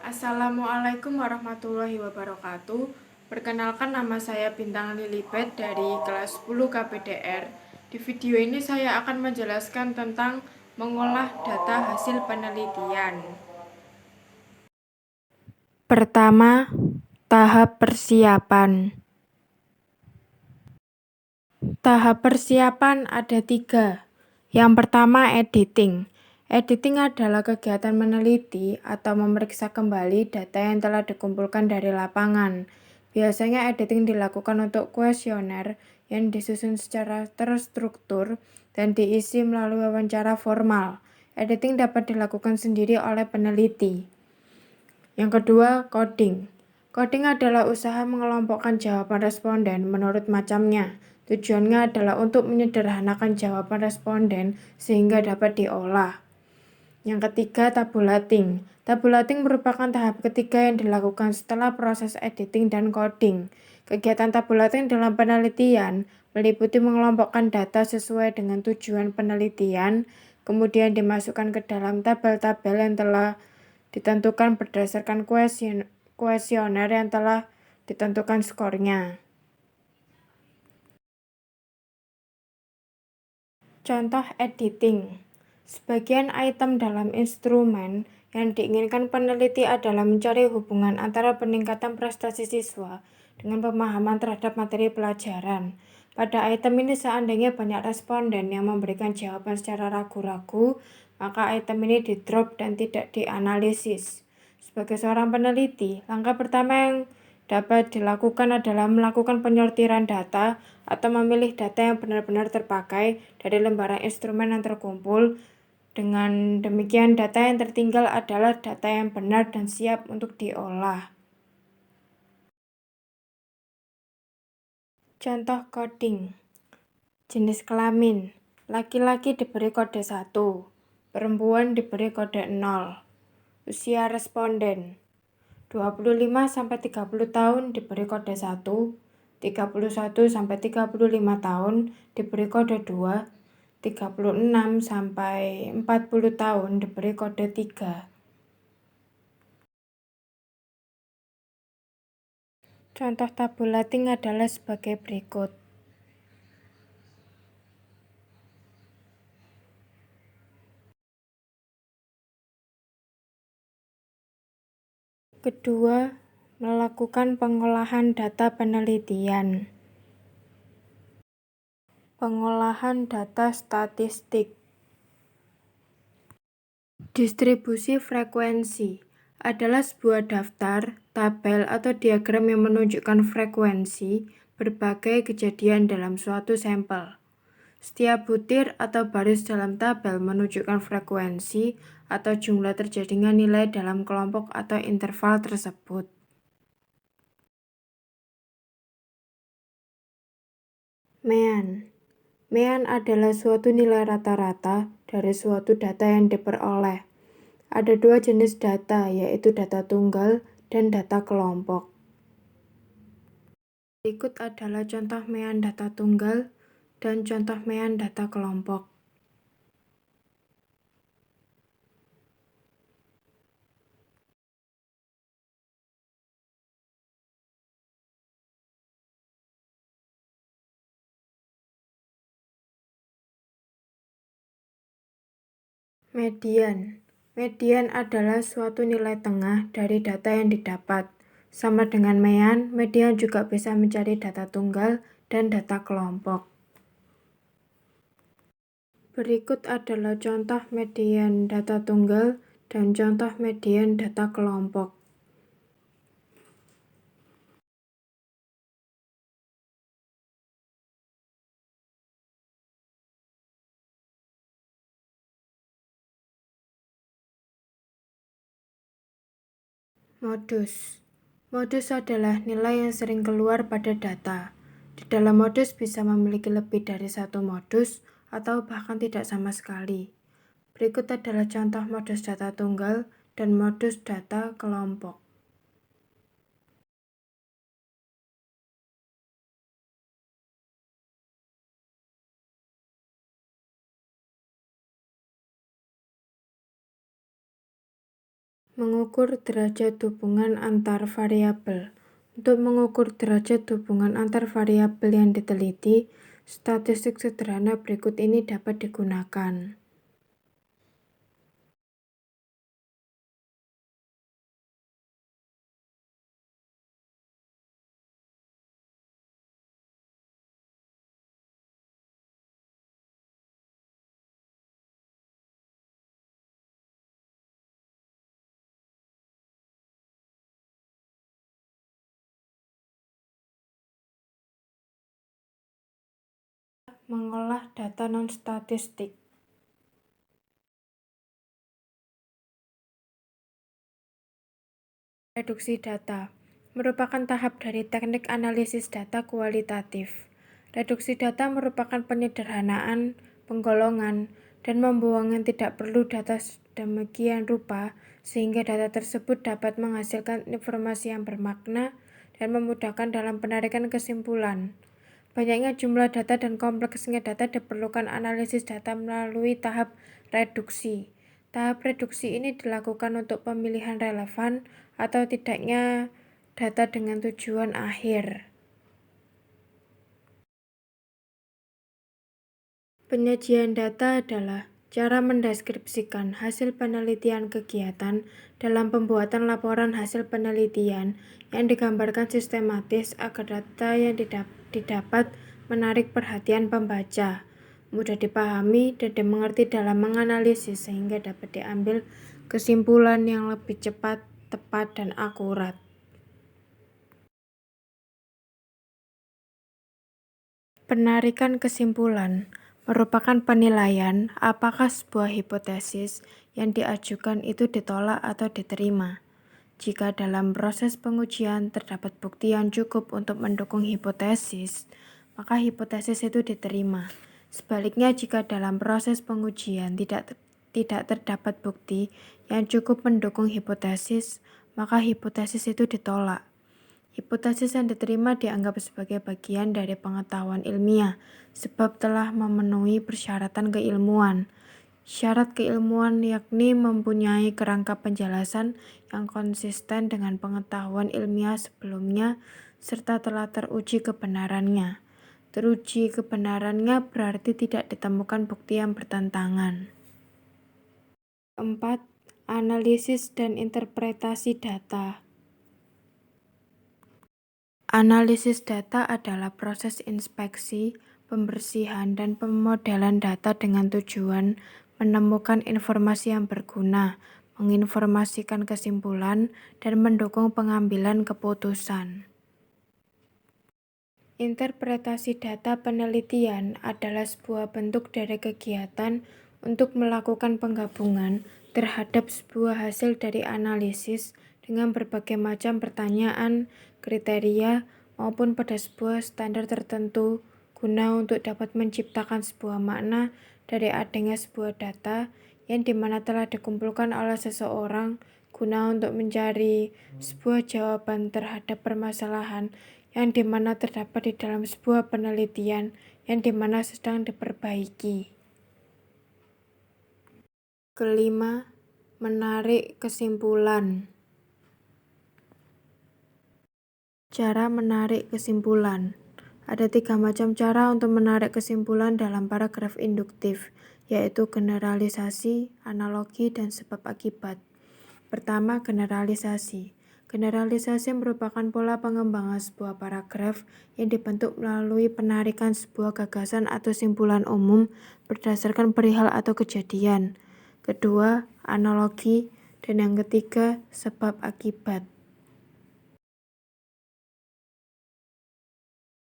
Assalamualaikum warahmatullahi wabarakatuh. Perkenalkan, nama saya Bintang Lilibet dari kelas 10 KPDR. Di video ini saya akan menjelaskan tentang mengolah data hasil penelitian. Pertama, tahap persiapan. Tahap persiapan ada 3. Yang pertama, editing. Editing adalah kegiatan meneliti atau memeriksa kembali data yang telah dikumpulkan dari lapangan. Biasanya editing dilakukan untuk kuesioner yang disusun secara terstruktur dan diisi melalui wawancara formal. Editing dapat dilakukan sendiri oleh peneliti. Yang kedua, coding. Coding adalah usaha mengelompokkan jawaban responden menurut macamnya. Tujuannya adalah untuk menyederhanakan jawaban responden sehingga dapat diolah. Yang ketiga, tabulating. Tabulating merupakan tahap ketiga yang dilakukan setelah proses editing dan coding. Kegiatan tabulating dalam penelitian meliputi mengelompokkan data sesuai dengan tujuan penelitian, kemudian dimasukkan ke dalam tabel-tabel yang telah ditentukan berdasarkan kuesioner yang telah ditentukan skornya. Contoh editing. Sebagian item dalam instrumen yang diinginkan peneliti adalah mencari hubungan antara peningkatan prestasi siswa dengan pemahaman terhadap materi pelajaran. Pada item ini seandainya banyak responden yang memberikan jawaban secara ragu-ragu, maka item ini di-drop dan tidak dianalisis. Sebagai seorang peneliti, langkah pertama yang dapat dilakukan adalah melakukan penyortiran data atau memilih data yang benar-benar terpakai dari lembaran instrumen yang terkumpul. Dengan demikian, data yang tertinggal adalah data yang benar dan siap untuk diolah. Contoh coding. Jenis kelamin. Laki-laki diberi kode 1, perempuan diberi kode 0. Usia responden 25-30 tahun diberi kode 1, 31-35 tahun diberi kode 2, 36-40 tahun diberi kode 3. Contoh tabulating adalah sebagai berikut. Kedua, melakukan pengolahan data penelitian. Pengolahan data statistik. Distribusi frekuensi adalah sebuah daftar, tabel, atau diagram yang menunjukkan frekuensi berbagai kejadian dalam suatu sampel. Setiap butir atau baris dalam tabel menunjukkan frekuensi atau jumlah terjadinya nilai dalam kelompok atau interval tersebut. Mean. Mean adalah suatu nilai rata-rata dari suatu data yang diperoleh. Ada 2 jenis data, yaitu data tunggal dan data kelompok. Berikut adalah contoh mean data tunggal dan contoh mean data kelompok. Median. Median adalah suatu nilai tengah dari data yang didapat. Sama dengan mean, median juga bisa mencari data tunggal dan data kelompok. Berikut adalah contoh median data tunggal dan contoh median data kelompok. Modus. Modus adalah nilai yang sering keluar pada data. Di dalam modus bisa memiliki lebih dari satu modus atau bahkan tidak sama sekali. Berikut adalah contoh modus data tunggal dan modus data kelompok. Mengukur derajat hubungan antar variabel. Untuk mengukur derajat hubungan antar variabel yang diteliti, statistik sederhana berikut ini dapat digunakan. Mengolah data non-statistik. Reduksi data merupakan tahap dari teknik analisis data kualitatif. Reduksi data merupakan penyederhanaan, penggolongan, dan pembuangan tidak perlu data sedemikian rupa sehingga data tersebut dapat menghasilkan informasi yang bermakna dan memudahkan dalam penarikan kesimpulan. Banyaknya jumlah data dan kompleksnya data diperlukan analisis data melalui tahap reduksi. Tahap reduksi ini dilakukan untuk pemilihan relevan atau tidaknya data dengan tujuan akhir. Penyajian data adalah cara mendeskripsikan hasil penelitian kegiatan dalam pembuatan laporan hasil penelitian yang digambarkan sistematis agar data yang didapat menarik perhatian pembaca, mudah dipahami dan dimengerti dalam menganalisis sehingga dapat diambil kesimpulan yang lebih cepat, tepat, dan akurat. Penarikan kesimpulan merupakan penilaian apakah sebuah hipotesis yang diajukan itu ditolak atau diterima. Jika dalam proses pengujian terdapat bukti yang cukup untuk mendukung hipotesis, maka hipotesis itu diterima. Sebaliknya, jika dalam proses pengujian tidak terdapat bukti yang cukup mendukung hipotesis, maka hipotesis itu ditolak. Hipotesis yang diterima dianggap sebagai bagian dari pengetahuan ilmiah, sebab telah memenuhi persyaratan keilmuan. Syarat keilmuan yakni mempunyai kerangka penjelasan yang konsisten dengan pengetahuan ilmiah sebelumnya, serta telah teruji kebenarannya. Teruji kebenarannya berarti tidak ditemukan bukti yang bertentangan. 4. Analisis dan interpretasi data. Analisis data adalah proses inspeksi, pembersihan, dan pemodelan data dengan tujuan menemukan informasi yang berguna, menginformasikan kesimpulan, dan mendukung pengambilan keputusan. Interpretasi data penelitian adalah sebuah bentuk dari kegiatan untuk melakukan penggabungan terhadap sebuah hasil dari analisis dengan berbagai macam pertanyaan, kriteria, maupun pada sebuah standar tertentu guna untuk dapat menciptakan sebuah makna dari adanya sebuah data yang dimana telah dikumpulkan oleh seseorang guna untuk mencari sebuah jawaban terhadap permasalahan yang dimana terdapat di dalam sebuah penelitian yang dimana sedang diperbaiki. Kelima, menarik kesimpulan. Cara menarik kesimpulan. Ada 3 macam cara untuk menarik kesimpulan dalam paragraf induktif, yaitu generalisasi, analogi, dan sebab akibat. Pertama, generalisasi. Generalisasi merupakan pola pengembangan sebuah paragraf yang dibentuk melalui penarikan sebuah gagasan atau simpulan umum berdasarkan perihal atau kejadian. Kedua, analogi. Dan yang ketiga, sebab akibat.